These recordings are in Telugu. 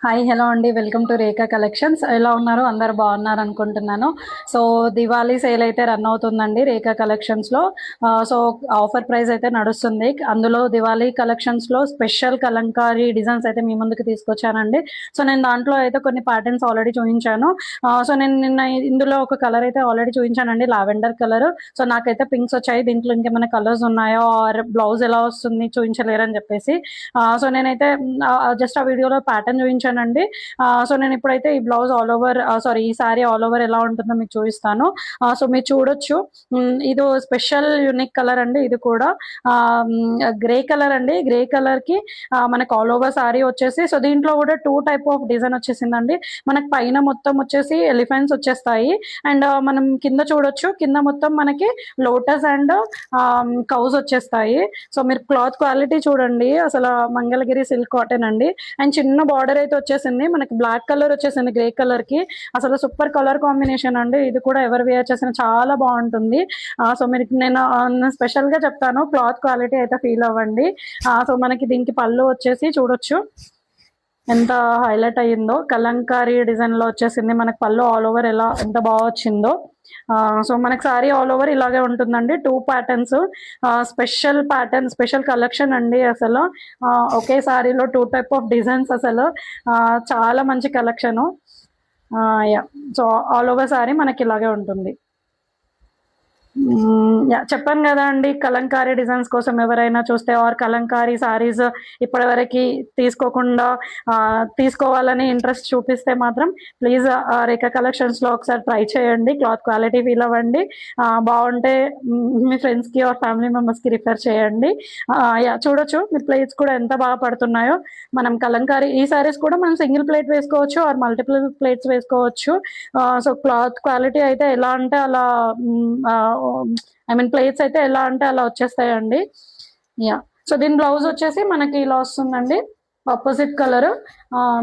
హాయ్ హలో అండి, వెల్కమ్ టు రేఖా కలెక్షన్స్. ఎలా ఉన్నారు? అందరు బాగున్నారు అనుకుంటున్నాను. సో దివాళీ సేల్ అయితే రన్ అవుతుందండి రేఖా కలెక్షన్స్లో. సో ఆఫర్ ప్రైస్ అయితే నడుస్తుంది. అందులో దివాళీ కలెక్షన్స్లో స్పెషల్ కలంకారీ డిజైన్స్ అయితే మీ ముందుకు తీసుకొచ్చానండి. సో నేను దాంట్లో అయితే కొన్ని ప్యాటర్న్స్ ఆల్రెడీ చూపించాను. సో నేను నిన్న ఇందులో ఒక కలర్ అయితే ఆల్రెడీ చూపించానండి, లావెండర్ కలర్. సో నాకైతే పింక్స్ వచ్చాయి. దీంట్లో ఇంకేమైనా కలర్స్ ఉన్నాయో ఆర్ బ్లౌజ్ ఎలా వస్తుంది చూపించలేరని చెప్పేసి సో నేనైతే జస్ట్ ఆ వీడియోలో ప్యాటర్న్ చూపించానండి. సో నేను ఇప్పుడైతే ఈ బ్లౌజ్ ఆల్ ఓవర్ ఈ సారీ ఆల్ ఓవర్ ఎలా ఉంటుందో మీకు చూపిస్తాను. సో మీరు చూడొచ్చు, ఇది స్పెషల్ యూనిక్ కలర్ అండి. ఇది కూడా గ్రే కలర్ అండి. గ్రే కలర్ కి మనకు ఆల్ ఓవర్ సారీ వచ్చేసి, సో దీంట్లో కూడా 2 టైప్ ఆఫ్ డిజైన్ వచ్చేసిందండి. మనకి పైన మొత్తం వచ్చేసి ఎలిఫెంట్స్ వచ్చేస్తాయి, అండ్ మనం కింద చూడొచ్చు, కింద మొత్తం మనకి లోటస్ అండ్ కౌస్ వచ్చేస్తాయి. సో మీరు క్లాత్ క్వాలిటీ చూడండి, అసలు మంగళగిరి సిల్క్ కాటన్ అండి. అండ్ చిన్న బార్డర్ అయితే వచ్చేసింది, మనకి బ్లాక్ కలర్ వచ్చేసింది గ్రే కలర్ కి. అసలు సూపర్ కలర్ కాంబినేషన్ అండి. ఇది కూడా ఎవరు వేర్ చేసినా చాలా బాగుంటుంది. సో మీరు నేను స్పెషల్ గా చెప్తాను, క్లాత్ క్వాలిటీ అయితే ఫీల్ అవ్వండి. సో మనకి దీనికి పళ్ళు వచ్చేసి చూడొచ్చు ఎంత హైలైట్ అయ్యిందో, కలంకారీ డిజైన్ లో వచ్చేసింది. మనకి పళ్ళు ఆల్ ఓవర్ ఎలా ఎంత బాగా వచ్చిందో. సో మనకి సారీ ఆల్ ఓవర్ ఇలాగే ఉంటుందండి. 2 patterns, special pattern, special collection అండి. అసలు ఒకే సారీలో 2 టైప్ ఆఫ్ డిజైన్స్, అసలు చాలా మంచి collection. Yeah, so all over sorry మనకి ఇలాగే ఉంటుంది. చెప్పాను కదా అండి, కలంకారీ డిజైన్స్ కోసం ఎవరైనా చూస్తే ఆర్ కలంకారీ సారీస్ ఇప్పటివరకు తీసుకోకుండా తీసుకోవాలని ఇంట్రెస్ట్ చూపిస్తే మాత్రం ప్లీజ్ రేఖా కలెక్షన్స్లో ఒకసారి ట్రై చేయండి. క్లాత్ క్వాలిటీ ఫీల్ అవ్వండి. బాగుంటే మీ ఫ్రెండ్స్కి ఆర్ ఫ్యామిలీ మెంబర్స్కి రిఫర్ చేయండి. చూడొచ్చు మీ ప్లేట్స్ కూడా ఎంత బాగా పడుతున్నాయో. మనం కలంకారీ ఈ సారీస్ కూడా మనం సింగిల్ ప్లేట్ వేసుకోవచ్చు ఆర్ మల్టిపుల్ ప్లేట్స్ వేసుకోవచ్చు. సో క్లాత్ క్వాలిటీ అయితే ఎలా అంటే అలా, ప్లేట్స్ అయితే ఎలా అంటే అలా వచ్చేస్తాయండి. యా, సో దీని బ్లౌజ్ వచ్చేసి మనకి ఇలా వస్తుందండి, ఆపోజిట్ కలర్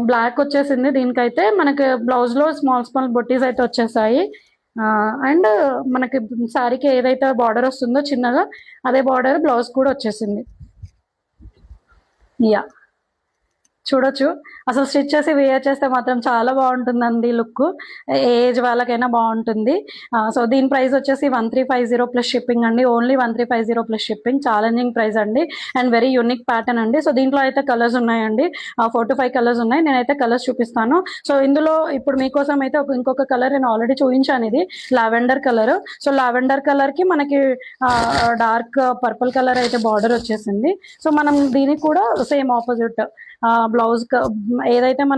బ్లాక్ వచ్చేసింది. దీనికైతే మనకి బ్లౌజ్ లో స్మాల్ స్మాల్ బొట్టీస్ అయితే వచ్చేసాయి. అండ్ మనకి శారీకి ఏదైతే బార్డర్ వస్తుందో చిన్నగా, అదే బార్డర్ బ్లౌజ్ కూడా వచ్చేసింది. యా, చూడొచ్చు, అసలు స్టిచ్ చేసి వేర్ చేస్తే మాత్రం చాలా బాగుంటుందండి లుక్. ఏజ్ వాళ్ళకైనా బాగుంటుంది. సో దీని ప్రైస్ వచ్చేసి 1350 ప్లస్ షిప్పింగ్ అండి. Only 1350 plus shipping. Challenging price అండి అండ్ వెరీ యూనిక్ ప్యాటర్న్ అండి. సో దీంట్లో అయితే కలర్స్ ఉన్నాయండి, 4 to 5 కలర్స్ ఉన్నాయి. నేనైతే కలర్స్ చూపిస్తాను. సో ఇందులో ఇప్పుడు మీకోసం అయితే ఇంకొక కలర్ నేను ఆల్రెడీ చూపించాను, ఇది lavender colour. So lavender colour కి మనకి డార్క్ పర్పుల్ కలర్ అయితే బార్డర్ వచ్చేసింది. సో మనం దీనికి కూడా సేమ్ ఆపోజిట్ బ్లౌజ్ ఏదైతే మన